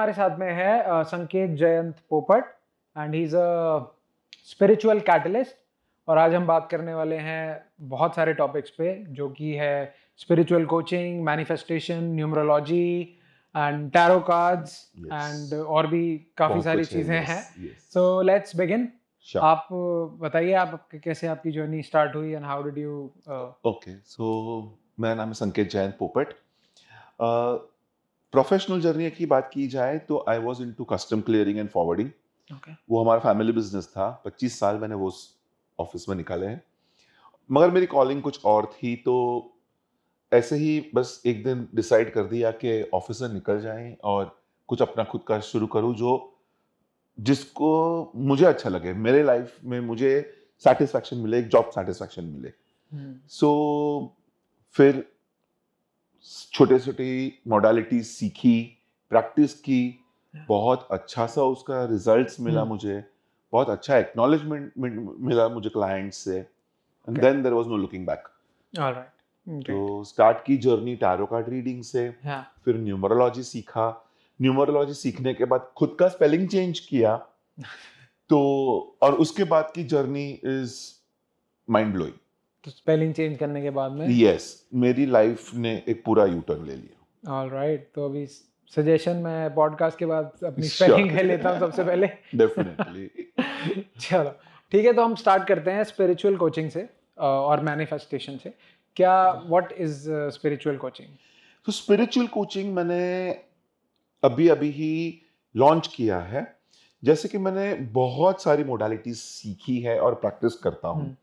हमारे साथ में है संकेत जयंत पोपट and he is a spiritual catalyst. और आज हम बात करने वाले हैं बहुत सारे टॉपिक्स पे, जो कि है spiritual coaching, manifestation, numerology and tarot cards and और भी काफ़ी सारी चीज़ें हैं। So let's begin. आप बताइए आप कैसे आपकी जर्नी स्टार्ट हुई and how did you. Okay, so मेरा नाम है संकेत जयंत पोपट। प्रोफेशनल जर्नी की बात की जाए तो I was into custom clearing and forwarding. वो हमारा फैमिली बिजनेस था। 25 साल मैंने वो ऑफिस में निकाले हैं, मगर मेरी कॉलिंग कुछ और थी। तो ऐसे ही बस एक दिन डिसाइड कर दिया कि ऑफिस से निकल जाएं और कुछ अपना खुद का शुरू करूं, जो जिसको मुझे अच्छा लगे, मेरे लाइफ में मुझे सेटिस्फैक्शन मिले, एक जॉब सेटिस्फैक्शन मिले। सो फिर छोटे छोटे मोडालिटीज सीखी, प्रैक्टिस की, बहुत अच्छा सा उसका रिजल्ट्स मिला मुझे, बहुत अच्छा एक्नॉलेजमेंट मिला मुझे क्लाइंट से, and then there was no looking back. Alright, तो स्टार्ट की जर्नी टैरो कार्ड रीडिंग से। फिर न्यूमरोलॉजी सीखा। न्यूमरोलॉजी सीखने के बाद खुद का स्पेलिंग चेंज किया। तो और उसके बाद की जर्नी इज माइंड ब्लोइंग। तो स्पेलिंग चेंज करने के बाद में यस, मेरी लाइफ ने एक पूरा यू टर्न ले लिया। ऑलराइट, तो अभी सजेशन मैं पॉडकास्ट के बाद अपनी स्पेलिंग ले लेता हूँ सबसे पहले। डेफिनेटली। चलो ठीक है, तो हम स्टार्ट करते हैं स्पिरिचुअल कोचिंग से और मैनिफेस्टेशन से। क्या व्हाट इज स्पिरिचुअल कोचिंग? तो स्पिरिचुअल कोचिंग मैंने अभी अभी ही लॉन्च किया है। जैसे कि मैंने बहुत सारी मोडालिटीज सीखी है और प्रैक्टिस करता हूँ,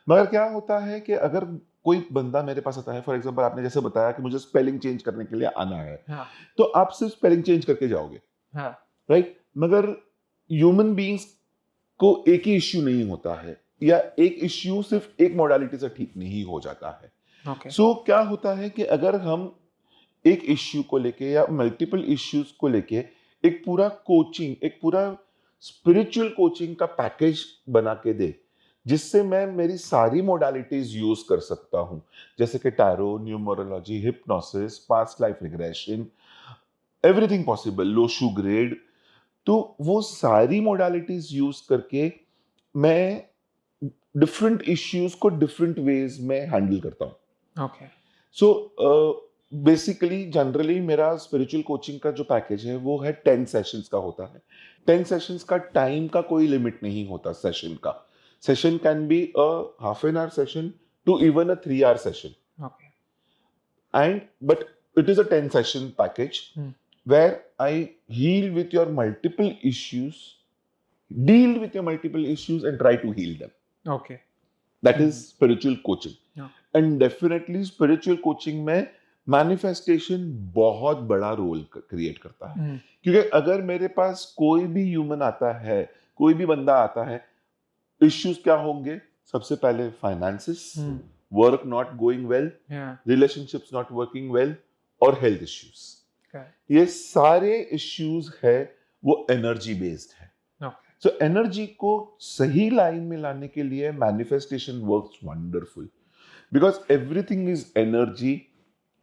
मगर क्या होता है कि अगर कोई बंदा मेरे पास आता है, फॉर एग्जांपल आपने जैसे बताया कि मुझे स्पेलिंग चेंज करने के लिए आना है, तो आप सिर्फ स्पेलिंग चेंज करके जाओगे, राइट? मगर ह्यूमन बीइंग्स को एक ही इश्यू नहीं होता है, या एक इश्यू सिर्फ एक मोडालिटी से ठीक नहीं हो जाता है। सो क्या होता है कि अगर हम एक इश्यू को लेके या मल्टीपल इश्यूज को लेके एक पूरा कोचिंग, एक पूरा स्पिरिचुअल कोचिंग का पैकेज बना के दे, जिससे मैं मेरी सारी मोडालिटीज यूज कर सकता हूं, जैसे कि tarot, numerology, hypnosis, past life regression, everything possible, Lo Shu grid. तो वो सारी मोडालिटीज यूज करके मैं डिफरेंट इश्यूज को डिफरेंट वेज में हैंडल करता हूं। सो बेसिकली जनरली मेरा स्पिरिचुअल कोचिंग का जो पैकेज है वो है 10 सेशंस का होता है। 10 सेशंस का टाइम का कोई लिमिट नहीं होता सेशन का। Session can be a half an hour session to even a 3 hour session. And but it is a 10 session package where I heal with your multiple issues, deal with your multiple issues and try to heal them. That is spiritual coaching. And definitely spiritual coaching में manifestation बहुत बड़ा role create करता है। क्योंकि अगर मेरे पास कोई भी ह्यूमन आता है, कोई भी बंदा आता है, इश्यूज क्या होंगे? सबसे पहले finances, work not going well, relationships not working well, और हेल्थ इश्यूज। ये सारे इश्यूज है वो एनर्जी बेस्ड है। सो एनर्जी को सही लाइन में लाने के लिए manifestation works wonderful, because everything is energy,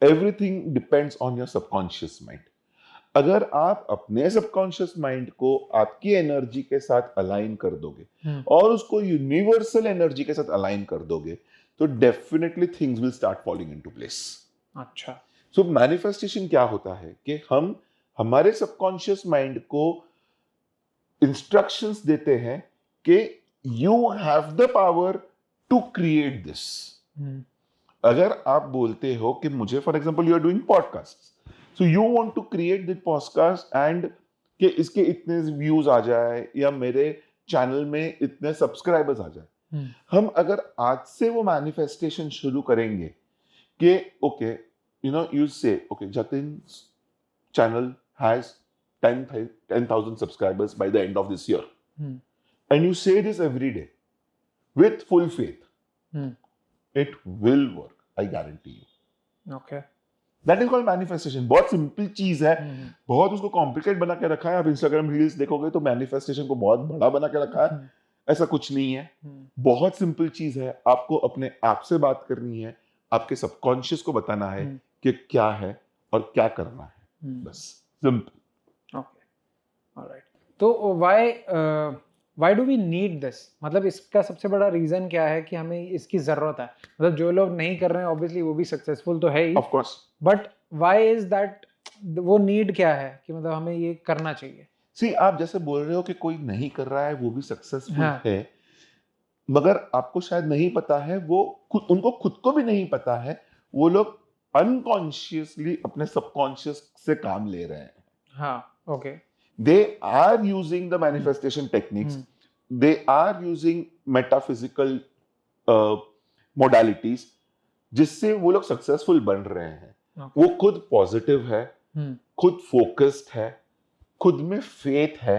everything depends on your subconscious mind. अगर आप अपने सबकॉन्शियस माइंड को आपकी एनर्जी के साथ अलाइन कर दोगे और उसको यूनिवर्सल एनर्जी के साथ अलाइन कर दोगे, तो definitely things will start falling into place. अच्छा, सो मैनिफेस्टेशन क्या होता है कि हम हमारे सबकॉन्शियस माइंड को इंस्ट्रक्शंस देते हैं कि you have the power to create this. अगर आप बोलते हो कि मुझे, for example, you are doing podcast, so you want to create this podcast and कि इसके इतने व्यूज आ जाए या मेरे चैनल में इतने सब्सक्राइबर्स आ जाए, हम अगर आज से वो मैनिफेस्टेशन शुरू करेंगे कि ओके, यू नो, यू से okay, Jatin channel has 10,000 subscribers by the end of this year. And you say this every day with full faith. It will work, I guarantee you. That is called manifestation. बहुत simple चीज है, बहुत उसको complicate बना के रखा है। आप इंस्टाग्राम रील्स देखोगे तो मैनिफेस्टेशन को बहुत बड़ा बना के रखा है। ऐसा कुछ नहीं है, बहुत सिंपल चीज है। आपको अपने आप से बात करनी है, आपके सबकॉन्शियस को बताना है कि क्या है और क्या करना है, बस सिंपल। ऑलराइट, तो why do we need this, मतलब इसका सबसे बड़ा रीजन क्या है कि हमें इसकी जरूरत है? मतलब जो लोग नहीं कर रहे हैं ऑब्वियसली वो भी सक्सेसफुल तो है ही, of course. But why is that, वो नीड क्या है कि मतलब हमें ये करना चाहिए? सी, आप जैसे बोल रहे हो कि कोई नहीं कर रहा है वो भी सक्सेसफुल हाँ, है, मगर आपको शायद नहीं पता है, वो उनको खुद को भी नहीं पता है, वो लोग अनकॉन्शियसली अपने सबकॉन्शियस से काम ले रहे हैं। हाँ, okay, They are using the manifestation techniques. They are using metaphysical modalities जिससे वो लोग सक्सेसफुल बन रहे हैं। ओके, वो खुद पॉजिटिव है, खुद फोकस्ड है, खुद में फेथ है,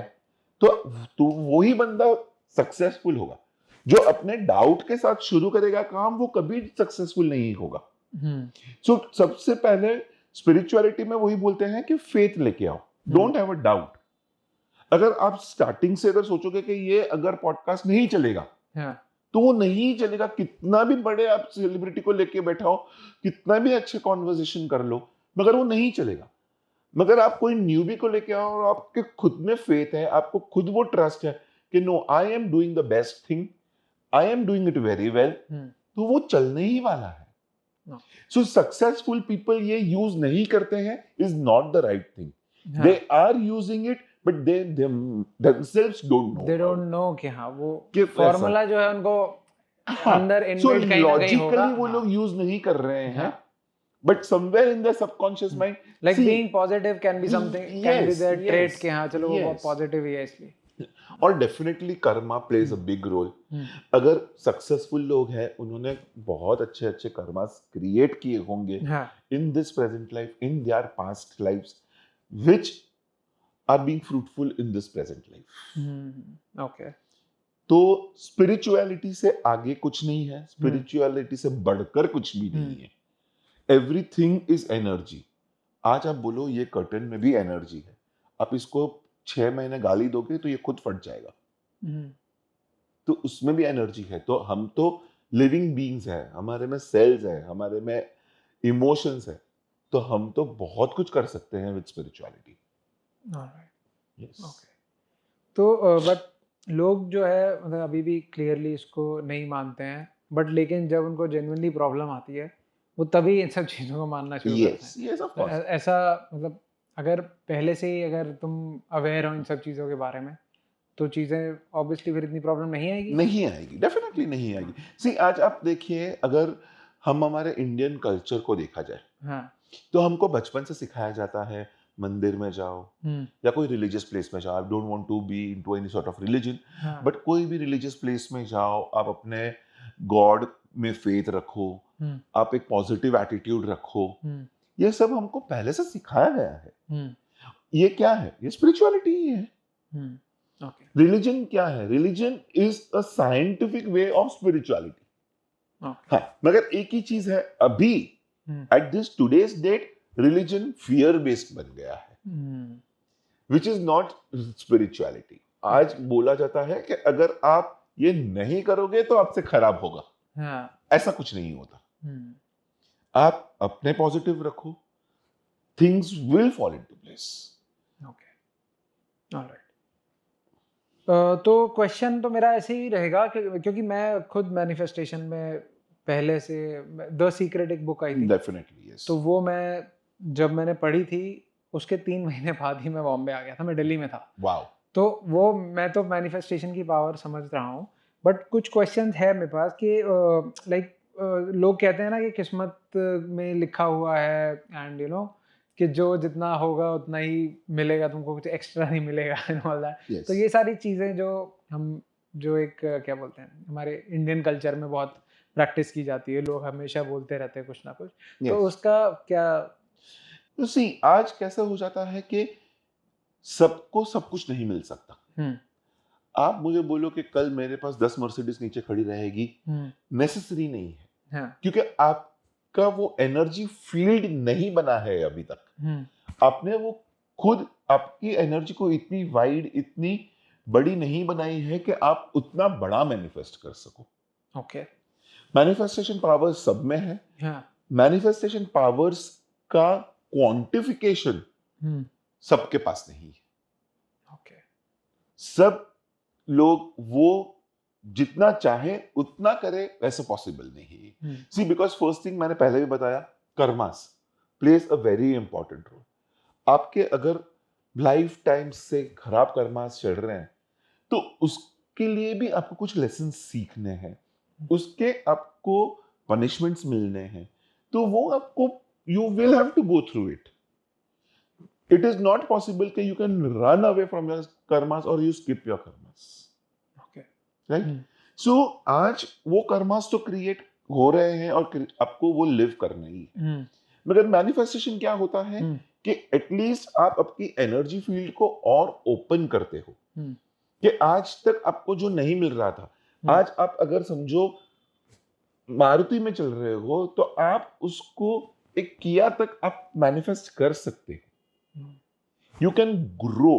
तो वही बंदा सक्सेसफुल होगा। जो अपने डाउट के साथ शुरू करेगा काम, वो कभी सक्सेसफुल नहीं होगा। सो सबसे पहले स्पिरिचुअलिटी में वही बोलते हैं कि फेथ लेके आओ, डोंट हैव अ डाउट। अगर आप स्टार्टिंग से अगर सोचोगे कि ये अगर पॉडकास्ट नहीं चलेगा, तो वो नहीं चलेगा। कितना भी बड़े आप सेलिब्रिटी को लेके बैठाओ, कितना भी अच्छे कॉन्वर्सेशन कर लो, मगर वो नहीं चलेगा। मगर आप कोई न्यूबी को लेके आओ और आपके खुद में फेथ है, आपको खुद वो ट्रस्ट है कि no, I am doing the best thing, I am doing it very well, तो वो चलने ही वाला है। सो सक्सेसफुल पीपल ये यूज नहीं करते हैं is not the right thing. They are using it but they themselves don't know they about don't know कि हाँ वो कि फॉर्मूला जो है उनको अंदर सो इनबिल्ट कहीं ना कहीं होगा। लॉजिकली वो लोग यूज नहीं कर रहे हैं, but somewhere in the subconscious mind, like being positive can be something, can be there trait कि हाँ चलो वो पॉजिटिव ही है इसलिए। और definitely karma plays a big role. अगर सक्सेसफुल लोग हैं, उन्होंने बहुत अच्छे अच्छे कर्मास क्रिएट किए होंगे in this present life, in their past lives, which are being fruitful in this present life. Okay, तो स्पिरिचुअलिटी से आगे कुछ नहीं है, स्पिरिचुअलिटी से बढ़कर कुछ भी नहीं है। Everything is energy. आज आप बोलो ये कर्टन में भी एनर्जी है, आप इसको 6 महीने गाली दोगे तो ये खुद फट जाएगा, तो उसमें भी एनर्जी है। तो हम तो लिविंग बीइंग्स है, हमारे में सेल्स है, हमारे में इमोशंस है, तो हम तो बहुत कुछ कर सकते हैं विद स्पिरिचुअलिटी। ओके, तो बट लोग जो है मतलब अभी भी क्लियरली इसको नहीं मानते हैं, बट लेकिन जब उनको जेन्युइनली प्रॉब्लम आती है वो तभी इन सब चीज़ों को मानना शुरू करते हैं। ऑफ तो कोर्स। ऐसा मतलब अगर पहले से ही अगर तुम अवेयर हो इन सब चीज़ों के बारे में तो चीज़ें ऑब्वियसली फिर इतनी प्रॉब्लम नहीं आएगी। नहीं आएगी, डेफिनेटली नहीं आएगी। सी, आज आप देखिए, अगर हम हमारे इंडियन कल्चर को देखा जाए, तो हमको बचपन से सिखाया जाता है मंदिर में जाओ या कोई रिलीजियस प्लेस में जाओ। I don't want to be into any sort of religion, but कोई भी रिलीजियस प्लेस में जाओ, आप अपने गॉड में फेथ रखो, आप एक पॉजिटिव एटीट्यूड रखो। ये सब हमको पहले से सिखाया गया है। ये क्या है? ये स्पिरिचुअलिटी ही है। रिलीजन क्या है? Religion is a scientific way of spirituality. हाँ, मगर एक ही चीज है, अभी at this today's date religion fear based बन गया है, विच इज नॉट स्पिरिचुअलिटी। आज बोला जाता है कि अगर आप ये नहीं करोगे तो आपसे खराब होगा। ऐसा कुछ नहीं होता। आप अपने पॉजिटिव रखो, things will fall into place. Okay, alright. तो क्वेश्चन तो मेरा ऐसे ही रहेगा क्योंकि मैं खुद मैनिफेस्टेशन में पहले से, द सीक्रेट एक बुक आई थी, डेफिनेटली यस। तो वो जब मैंने पढ़ी थी उसके 3 महीने बाद ही मैं बॉम्बे आ गया था, मैं दिल्ली में था। वाओ। तो वो मैं तो मैनिफेस्टेशन की पावर समझ रहा हूँ, बट कुछ क्वेश्चंस है मेरे पास कि लाइक लोग कहते हैं ना कि किस्मत में लिखा हुआ है एंड यू नो कि जो जितना होगा उतना ही मिलेगा, तुमको कुछ एक्स्ट्रा नहीं मिलेगा एंड ऑल दैट। तो ये सारी चीज़ें जो एक क्या बोलते हैं हमारे इंडियन कल्चर में बहुत प्रैक्टिस की जाती है, लोग हमेशा बोलते रहते हैं कुछ ना कुछ। तो उसका क्या? सी, आज कैसा हो जाता है कि सबको सब कुछ नहीं मिल सकता। आप मुझे बोलो कि कल मेरे पास 10 मर्सिडीज नीचे खड़ी रहेगी, नेसेसरी नहीं है, क्योंकि आपका वो एनर्जी फील्ड नहीं बना है अभी तक। आपने वो खुद आपकी एनर्जी को इतनी वाइड, इतनी बड़ी नहीं बनाई है कि आप उतना बड़ा मैनिफेस्ट कर सको। ओके, मैनिफेस्टेशन पावर सब में है। मैनिफेस्टेशन पावर्स का क्वांटिफिकेशन सबके पास नहीं है। ओके, सब लोग वो जितना चाहे उतना करे वैसे पॉसिबल नहीं। सी बिकॉज फर्स्ट थिंग मैंने पहले भी बताया, karmas plays a very important role. आपके अगर लाइफ टाइम से खराब कर्मास चल रहे हैं तो उसके लिए भी आपको कुछ लेसन सीखने हैं, उसके आपको पनिशमेंट्स मिलने हैं, तो वो आपको you will have to go through it. It is not possible कि you can run away from your karmas और you skip your karmas, okay. Right? So आज वो कर्मास तो क्रिएट हो रहे हैं और आपको वो लिव करना ही है। मगर मैनिफेस्टेशन क्या होता है कि एटलीस्ट आप अपनी एनर्जी फील्ड को और ओपन करते हो कि आज तक आपको जो नहीं मिल रहा था, आज आप अगर समझो मारुति में चल रहे हो तो आप उसको एक किया तक आप मैनिफेस्ट कर सकते हो। You can grow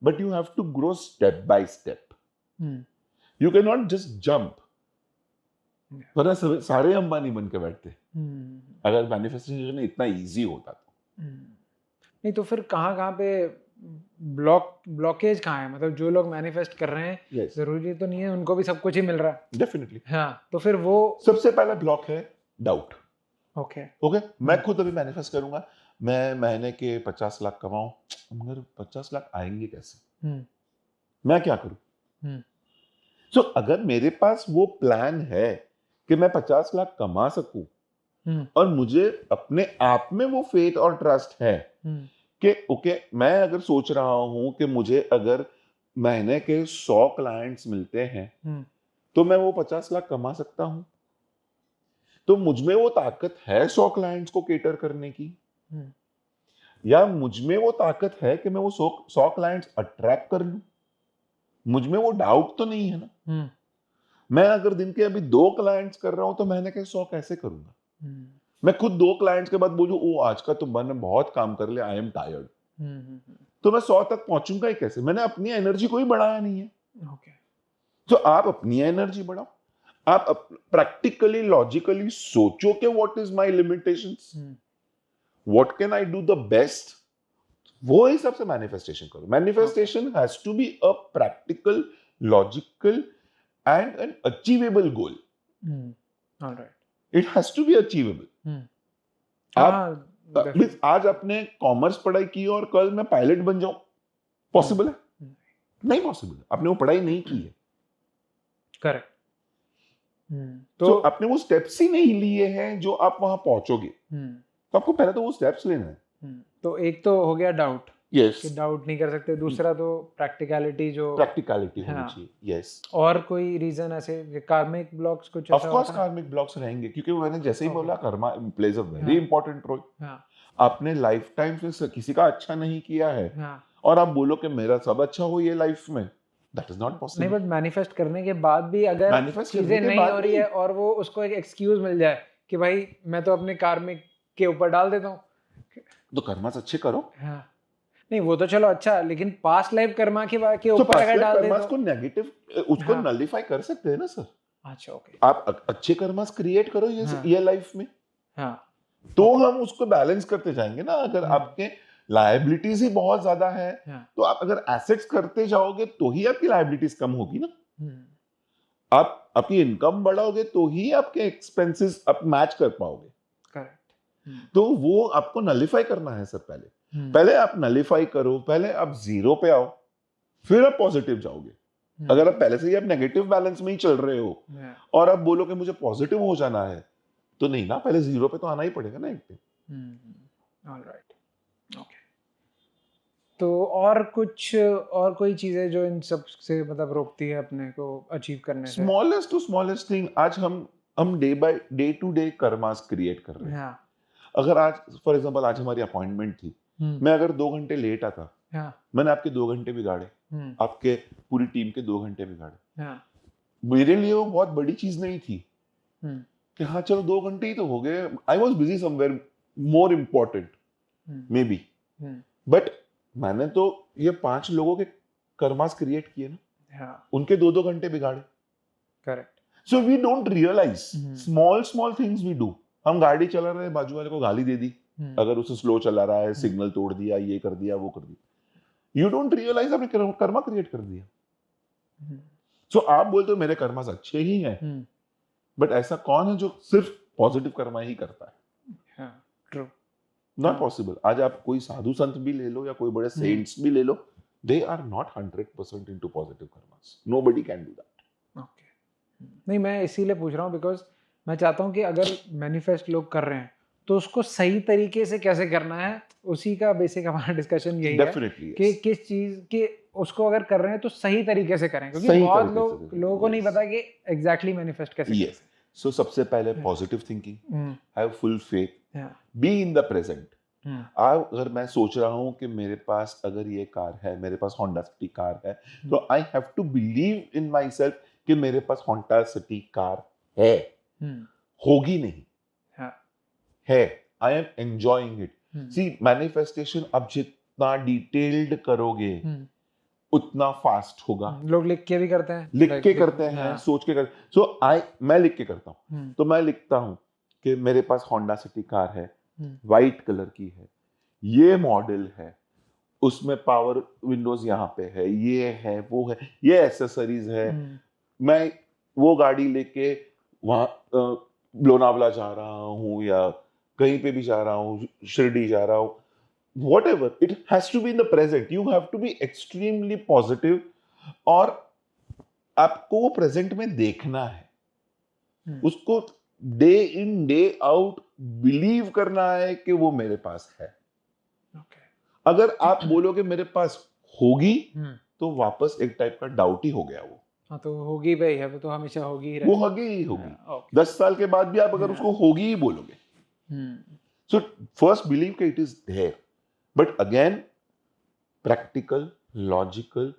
but you have to grow step by step. You can not just jump, वरना सारे अंबानी बन के बैठते अगर मैनिफेस्टेशन इतना इजी होता तो। नहीं तो फिर कहाँ कहाँ पे ब्लॉकेज कहाँ है? मतलब जो लोग मैनिफेस्ट कर रहे हैं, Yes. जरूरी तो नहीं है उनको भी सब कुछ ही मिल रहा है। डेफिनेटली। हाँ, तो फिर वो सबसे पहला ब्लॉक है डाउट। ओके ओके, मैं खुद अभी मैनिफेस्ट करूंगा मैं महीने के 50 लाख कमाऊं, मगर 50 लाख आएंगे कैसे, मैं क्या करूं? सो अगर मेरे पास वो प्लान है कि मैं 50 लाख कमा सकूं और मुझे अपने आप में वो फेथ और ट्रस्ट है कि ओके, मैं अगर सोच रहा हूं कि मुझे अगर महीने के 100 क्लाइंट्स मिलते हैं तो मैं वो 50 लाख कमा सकता हूं, तो मुझ में वो ताकत है 100 क्लाइंट्स को केटर करने की, या मुझ में वो ताकत है कि मैं वो 100 क्लाइंट्स अट्रैक्ट कर लूं? मुझ में वो डाउट तो नहीं है ना। मैं अगर दिन के अभी 2 क्लाइंट्स कर रहा हूं तो महीने के 100 कैसे करूंगा? मैं खुद 2 क्लाइंट्स के बाद बोलूं ओ आज का तो मैंने बहुत काम कर लिया, आई एम टायर्ड, तो मैं 100 तक पहुंचूंगा ही कैसे? मैंने अपनी एनर्जी को ही बढ़ाया नहीं है। तो आप अपनी एनर्जी बढ़ाओ, आप प्रैक्टिकली लॉजिकली सोचो कि what is my limitations, what can I do the best, वो हिसाब से मैनिफेस्टेशन करो। Manifestation has to be a practical, logical and an achievable goal. It has to be achievable. आप आज आपने कॉमर्स पढ़ाई की और कल मैं पायलट बन जाऊं, पॉसिबल है? नहीं पॉसिबल है, आपने वो पढ़ाई नहीं की है। करेक्ट। तो आपने वो स्टेप्स ही नहीं लिए हैं जो आप वहां पहुंचोगे, तो आपको पहले तो वो स्टेप्स लेना है। तो एक तो हो गया डाउट, यस, कि डाउट नहीं कर सकते। दूसरा तो प्रैक्टिकलिटी होनी चाहिए। यस, और कोई रीजन ऐसे कार्मिक ब्लॉक्स कुछ ऐसा? ऑफ कोर्स कार्मिक ब्लॉक्स रहेंगे, क्योंकि मैंने जैसे ही बोला karma plays a very important role. आपने लाइफ टाइम से किसी का अच्छा नहीं किया है और आप बोलो कि मेरा सब अच्छा हो ये लाइफ में, दैट इज नॉट पॉसिबल। नहीं, बट मैनिफेस्ट करने के बाद भी अगर चीजें नहीं हो रही है और वो उसको एक एक्सक्यूज मिल जाए कि भाई मैं तो अपने कार्मिक के ऊपर डाल देता हूँ, तो कर्मास अच्छे करो। नहीं वो तो चलो अच्छा, लेकिन पास्ट लाइफ कर्मा के ऊपर अगर डाल दे तो को नेगेटिव उसको नलिफाई कर सकते हैं ना सर। अच्छा, ओके। आप अच्छे कर्मास क्रिएट करो ये लाइफ में, तो हम उसको बैलेंस करते जाएंगे ना। अगर आपके लायबिलिटीज ही बहुत ज्यादा है तो आप अगर एसेट्स करते जाओगे तो ही आपकी लायबिलिटीज कम होगी ना। आप आपकी इनकम बढ़ाओगे तो ही आपके एक्सपेंसेस आप मैच कर पाओगे। करेक्ट। तो वो आपको नलिफाई करना है सर। पहले आप नलिफाई करो, पहले आप जीरो पे आओ, फिर आप पॉजिटिव जाओगे। अगर आप पहले से ही आप नेगेटिव बैलेंस में ही चल रहे हो और आप बोलो कि मुझे पॉजिटिव हो जाना है, तो नहीं ना, पहले जीरो पे तो आना ही पड़ेगा ना एक पे। Alright, okay. तो और कोई चीजें जो इन सब से मतलब रोकती है अपने को अचीव करने से? स्मॉलेस्ट टू स्मॉलेस्ट थिंग, आज हम day to day karmas create कर रहे हैं। अगर आज फॉर एग्जांपल आज हमारी अपॉइंटमेंट थी, मैं अगर 2 घंटे लेट आता, मैंने आपके 2 घंटे बिगाड़े, आपके पूरी टीम के 2 घंटे बिगाड़े। मेरे लिए वो बहुत बड़ी चीज नहीं थी कि हाँ चलो 2 घंटे ही तो हो गए, I was busy somewhere more important may be, but मैंने तो ये 5 लोगों के कर्मास क्रिएट किए ना, उनके 2-2 घंटे बिगाड़े। Correct. So we don't realise small things we do. हम गाड़ी चला रहे हैं, बाजू वाले को गाली दे दी, अगर उसे स्लो चला रहा है, सिग्नल तोड़ दिया, ये कर दिया, वो कर दिया, यू डोंट रियलाइज आपने कर्मा क्रिएट कर दिया। सो आप बोलते हो मेरे कर्मास अच्छे ही हैं, बट ऐसा कौन है जो सिर्फ पॉजिटिव कर्मा ही करता है? ट्रू। Not possible. आज आप कोई साधु संत भी ले लो या कोई बड़े सेंट्स भी ले लो, they are not 100% into positive karmas. Nobody can do that. Okay. नहीं, मैं इसीलिए पूछ रहा हूँ बिकॉज मैं चाहता हूँ कि अगर मैनिफेस्ट लोग कर रहे हैं तो उसको सही तरीके से कैसे करना है, उसी का बेसिक हमारा डिस्कशन यही है डेफिनेटली कि किस चीज के उसको अगर कर रहे हैं तो सही तरीके से करें, क्योंकि सही बहुत तरीके से लोगों को नहीं yes. पता कि एग्जैक्टली मैनिफेस्ट कैसे Yes. So सबसे पहले positive thinking, have full faith, be in the present. अगर मैं सोच रहा हूँ कि मेरे पास अगर ये कार है, मेरे पास होंडा सिटी कार है, तो I have to believe in myself कि मेरे पास होंडा सिटी कार है, होगी नहीं, है। I am enjoying it. See manifestation अब जितना डिटेल्ड करोगे उतना फास्ट होगा। लोग लिख के भी करते हैं, लिख के करते हैं, सोच के करते। सो मैं लिख के करता हूँ, तो मैं लिखता हूँ कि मेरे पास होंडा सिटी कार है, वाइट कलर की है, ये मॉडल है, उसमें पावर विंडोज यहाँ पे है, ये है, वो है, ये एसेसरीज है, मैं वो गाड़ी लेके वहाँ लोनावला जा रहा हूँ या कहीं पे भी जा रहा हूँ, शिरडी जा रहा हूँ, whatever, it has to be in the present. You have to be extremely positive और आपको वो प्रेजेंट में देखना है, उसको day in day out believe करना है कि वो मेरे पास है। अगर आप बोलोगे मेरे पास होगी, तो वापस एक टाइप का डाउट ही हो गया वो। हाँ, तो होगी भाई है, वो तो हमेशा होगी ही वो होगी ही होगी। 10 साल के बाद भी आप अगर उसको होगी ही बोलोगे। सो फर्स्ट बिलीव कि it is there, but again practical, logical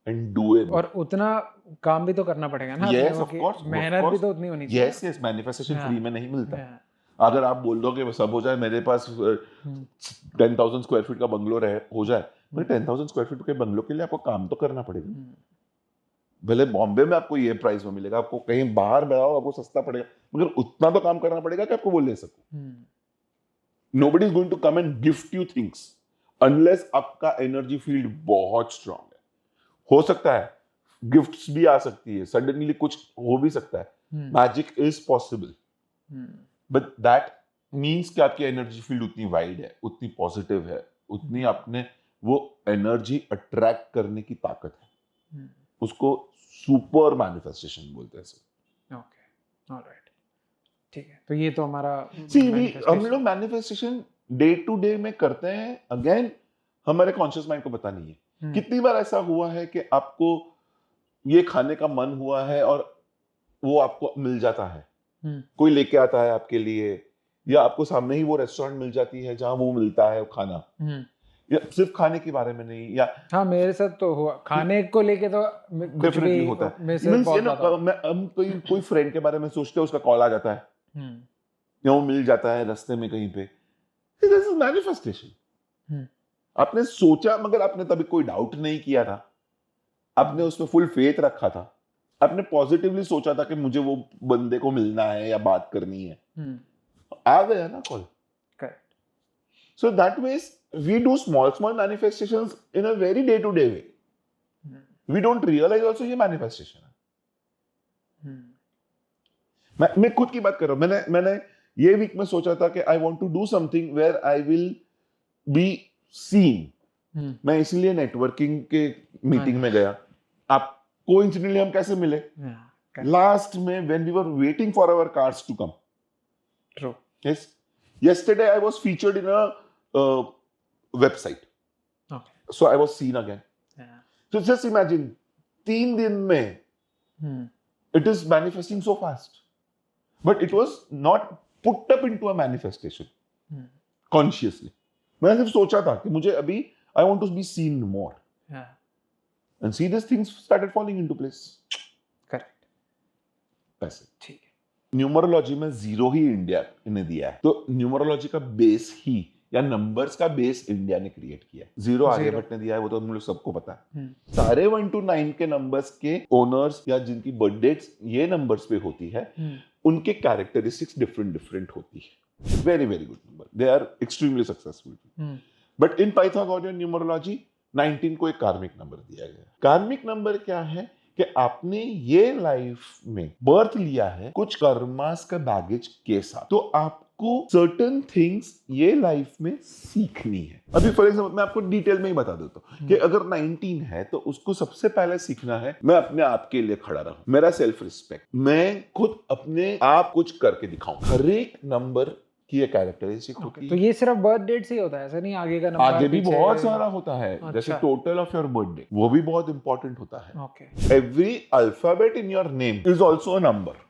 and doable. और उतना काम भी तो करना पड़ेगा ना। यस ऑफ कोर्स, मेहनत भी तो उतनी होनी चाहिए। यस यस, मैनिफेस्टेशन फ्री में नहीं मिलता। अगर आप बोल दो कि सब हो जाए, मेरे पास 10,000 स्क्वायर फीट का बंगलो हो जाए, पर 10,000 स्क्वायर फीट के बंगलो के लिए आपको काम तो करना पड़ेगा। भले बॉम्बे में आपको ये प्राइस में मिलेगा, आपको कहीं बाहर जाओ आपको सस्ता पड़ेगा, मगर उतना तो काम करना पड़ेगा कि आपको वो ले सको। Nobody is going to come and gift you things unless आपका एनर्जी फील्ड बहुत स्ट्रांग है। हो सकता है गिफ्ट्स भी आ सकती है, सडनली कुछ हो भी सकता है, magic is possible, but that means कि आपकी एनर्जी फील्ड उतनी वाइड है, उतनी पॉजिटिव है, उतनी आपने वो एनर्जी अट्रैक्ट करने की ताकत है। उसको सुपर मैनिफेस्टेशन बोलते हैं। ओके, ऑलराइट, ठीक है। तो ये तो हमारा हम लोग मैनिफेस्टेशन डे टू डे में करते हैं, अगेन हमारे कॉन्शियस माइंड को पता नहीं है। कितनी बार ऐसा हुआ है कि आपको ये खाने का मन हुआ है और वो आपको मिल जाता है, कोई लेके आता है आपके लिए, या आपको सामने ही वो रेस्टोरेंट मिल जाती है जहां वो मिलता है खाना, या सिर्फ खाने के बारे में नहीं, या हाँ मेरे साथ तो हुआ, खाने को लेके तो डेफिनेटली होता है। हम कोई फ्रेंड के बारे में सोचते हैं, उसका कॉल आ जाता है या वो मिल जाता है रास्ते में कहीं पे, दिस इज मैनिफेस्टेशन। आपने सोचा मगर आपने तभी कोई डाउट नहीं किया था, आपने उसमें फुल फेथ रखा था, आपने पॉजिटिवली सोचा था कि मुझे वो बंदे को मिलना है या बात करनी है, आ गया ना call. Correct. So that means we do small manifestations in a very day to day way, we don't realise also ये मैनिफेस्टेशन है। मैं खुद की बात कर रहा हूं। मैंने ये वीक में सोचा था कि I want to do something where I will be seen. मैं इसलिए नेटवर्किंग के मीटिंग में गया। आप कोइंसिडेंटली हम कैसे मिले? लास्ट में when we were waiting for our cars to come. True. Yes, yesterday I was featured in a website, so I was seen again. So just imagine 3 दिन में it is manifesting so fast, but it was not put up into a manifestation consciously. मैंने सिर्फ सोचा था कि मुझे अभी I want to be seen more, and see these things started falling into place. Correct. पैसे, ठीक है। न्यूमरोलॉजी में 0 ही इंडिया ने दिया है, तो न्यूमरोलॉजी का बेस ही या नंबर्स का बेस इंडिया ने क्रिएट किया है। 0 आर्यभट्ट ने दिया है, वो तो हम लोग सबको पता है। सारे 1 to 9 के नंबर्स के ओनर्स या जिनकी बर्थ डेट्स ये नंबर्स पे होती है, उनके कैरेक्टरिस्टिक्स डिफरेंट होती है। Very very good number, they are extremely successful. But in Pythagorean numerology 19 को एक कार्मिक नंबर दिया गया। कार्मिक नंबर क्या है? कि आपने ये लाइफ में बर्थ लिया है कुछ कर्मास का बैगेज के साथ, तो आपको सर्टेन थिंग्स ये लाइफ में सीखनी है। अभी फॉर एग्जांपल मैं आपको डिटेल में ही बता देता हूँ कि अगर 19 है तो उसको सबसे पहले सीखना है मैं अपने आप के लिए खड़ा रहूं, मेरा सेल्फ रिस्पेक्ट, मैं खुद अपने आप कुछ करके दिखाऊं। हर एक नंबर की ये कैरेक्टरिस्टिक होती है। तो ये सिर्फ बर्थ डेट से ही होता है, ऐसा नहीं आगे का नंबर आगे भी पीछे? बहुत सारा होता है। अच्छा। जैसे टोटल ऑफ योर बर्थडे, वो भी बहुत इंपॉर्टेंट होता है। Okay. Every alphabet in your name is also a number.